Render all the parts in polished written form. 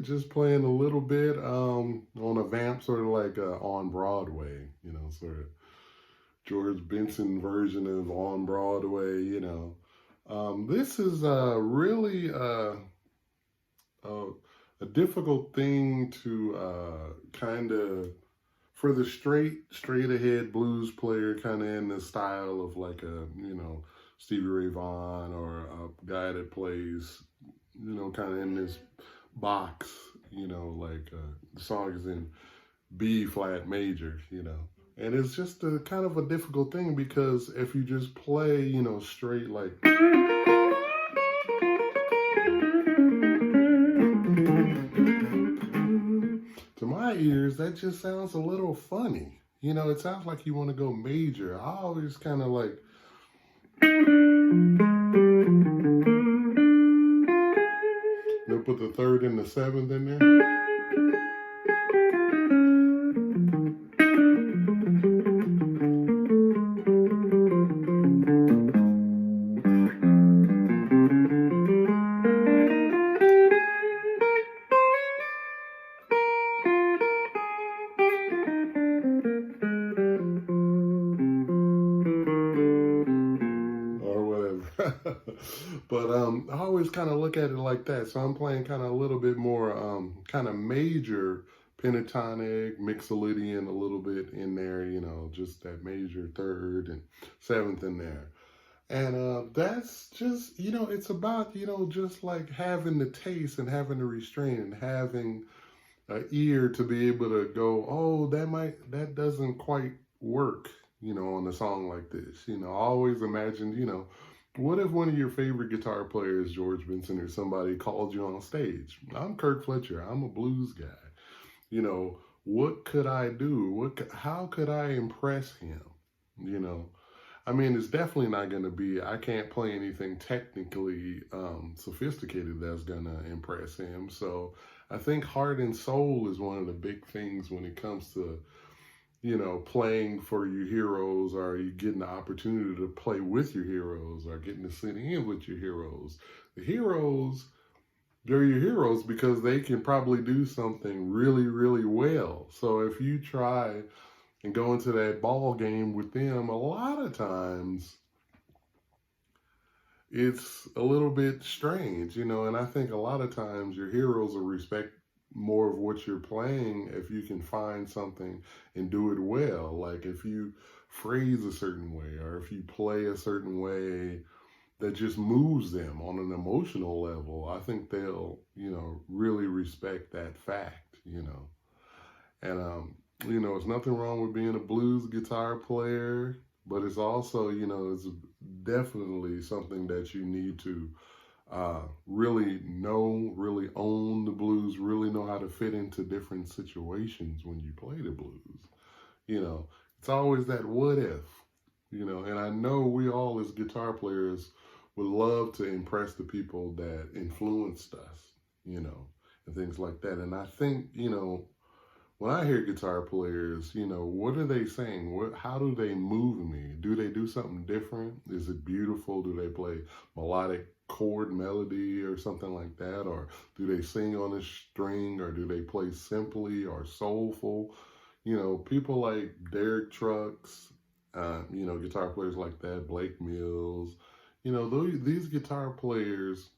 Just playing a little bit on a vamp, sort of like on Broadway, sort of George Benson version of on Broadway, This is really a difficult thing to kind of, for the straight ahead blues player, kind of in the style of like a, Stevie Ray Vaughan, or a guy that plays, kind of in this box, like the song is in B flat major, and it's just a kind of a difficult thing, because if you just play, straight like, to my ears, that just sounds a little funny. It sounds like you want to go major. I always kind of like, they'll put the third and the seventh in there. But I always kind of look at it like that. So I'm playing kind of a little bit more kind of major pentatonic, mixolydian a little bit in there, just that major third and seventh in there. And that's just, it's about, just like having the taste and having the restraint and having an ear to be able to go, oh, that doesn't quite work, on a song like this. I always imagined, what if one of your favorite guitar players, George Benson or somebody, called you on stage? I'm Kirk Fletcher. I'm a blues guy. what could I do? How could I impress him? You know, I mean, it's definitely not going to be, I can't play anything technically sophisticated that's going to impress him. So I think heart and soul is one of the big things when it comes to, playing for your heroes, or you getting the opportunity to play with your heroes, or getting to sit in with your heroes. The heroes, they're your heroes because they can probably do something really, really well. So if you try and go into that ball game with them, a lot of times it's a little bit strange, and I think a lot of times your heroes will respect more of what you're playing if you can find something and do it well. Like if you phrase a certain way, or if you play a certain way that just moves them on an emotional level, I think they'll, really respect that fact. And, it's nothing wrong with being a blues guitar player, but it's also, it's definitely something that you need to really know, really own the blues, really know how to fit into different situations when you play the blues. It's always that what if, and I know we all as guitar players would love to impress the people that influenced us, and things like that. And I think, when I hear guitar players, what are they saying? How do they move me? Do they do something different? Is it beautiful? Do they play melodic chord melody or something like that? Or do they sing on a string? Or do they play simply or soulful? People like Derek Trucks, guitar players like that, Blake Mills, these guitar players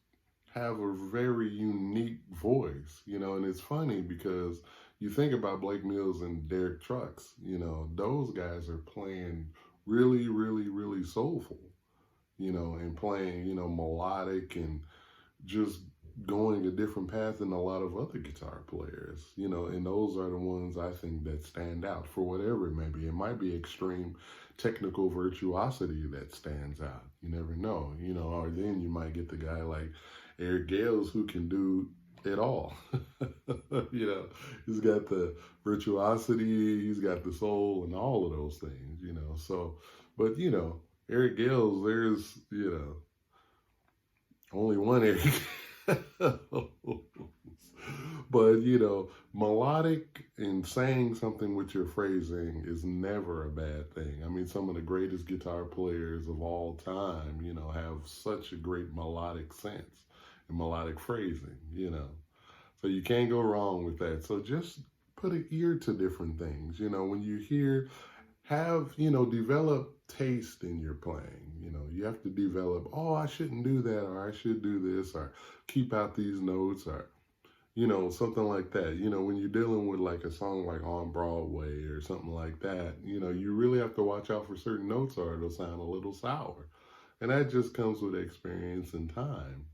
have a very unique voice, and it's funny because you think about Blake Mills and Derek Trucks, those guys are playing really, really, really soulful, and playing, melodic and just going a different path than a lot of other guitar players, and those are the ones I think that stand out for whatever it may be. It might be extreme technical virtuosity that stands out. You never know, or then you might get the guy like Eric Gales who can do it all. He's got the virtuosity, he's got the soul, and all of those things, So, but, Eric Gales, there's, only one Eric But, melodic and saying something with your phrasing is never a bad thing. I mean, some of the greatest guitar players of all time, have such a great melodic sense and melodic phrasing, So you can't go wrong with that. So just put an ear to different things, when you hear, develop taste in your playing. You have to develop, oh, I shouldn't do that, or I should do this, or keep out these notes, or, something like that. When you're dealing with like a song like On Broadway or something like that, you really have to watch out for certain notes or it'll sound a little sour. And that just comes with experience and time,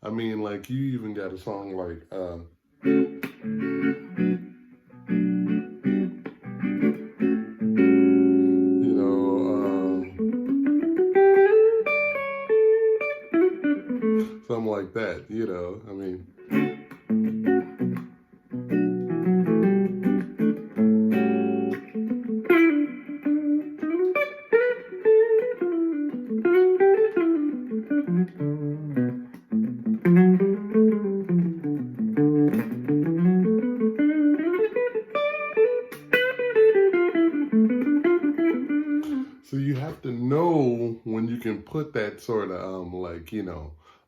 I mean, like you even got a song like, something like that, I mean. So you have to know when you can put that sort of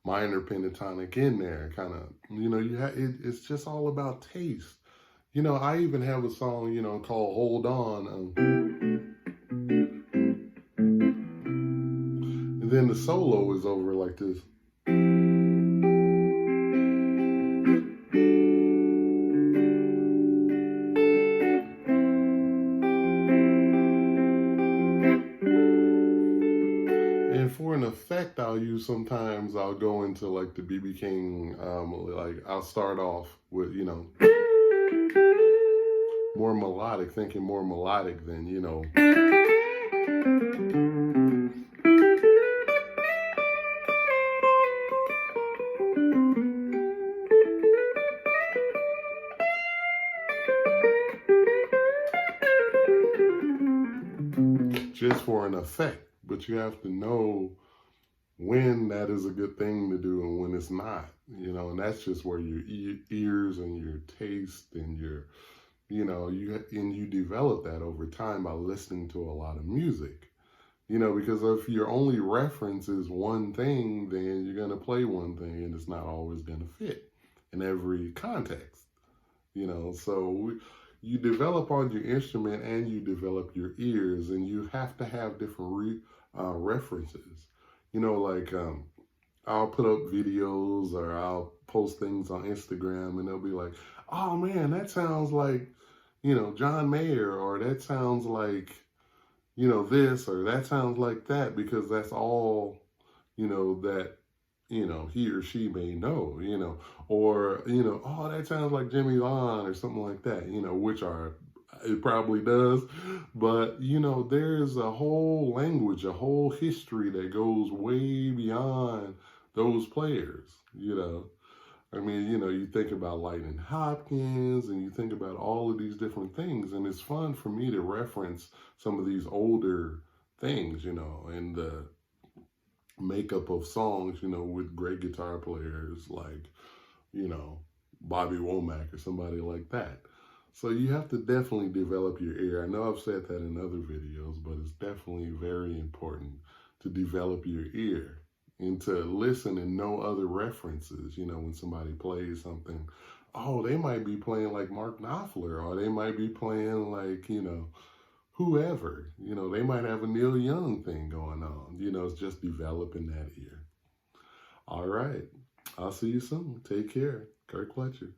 minor pentatonic in there, kind of, it's just all about taste. I even have a song, called Hold On. And then the solo is over like this. And for an effect sometimes I'll go into like the B.B. King, I'll start off with, more melodic, thinking more melodic than, just for an effect, but you have to know when that is a good thing to do and when it's not, and that's just where your ears and your taste and your, you develop that over time by listening to a lot of music. Because if your only reference is one thing, then you're going to play one thing and it's not always going to fit in every context. So you develop on your instrument and you develop your ears, and you have to have different references. Like I'll put up videos or I'll post things on Instagram and they'll be like, oh man, that sounds like, John Mayer, or that sounds like, this, or that sounds like that, because that's all, that, he or she may know, or, oh, that sounds like Jimmy Vaughn or something like that, which it probably does. But, there's a whole language, a whole history that goes way beyond those players, I mean, you think about Lightning Hopkins and you think about all of these different things. And it's fun for me to reference some of these older things, and the makeup of songs, with great guitar players like, Bobby Womack or somebody like that. So you have to definitely develop your ear. I know I've said that in other videos, but it's definitely very important to develop your ear and to listen and know other references. When somebody plays something, oh, they might be playing like Mark Knopfler, or they might be playing like, whoever, they might have a Neil Young thing going on. It's just developing that ear. All right. I'll see you soon. Take care. Kirk Fletcher.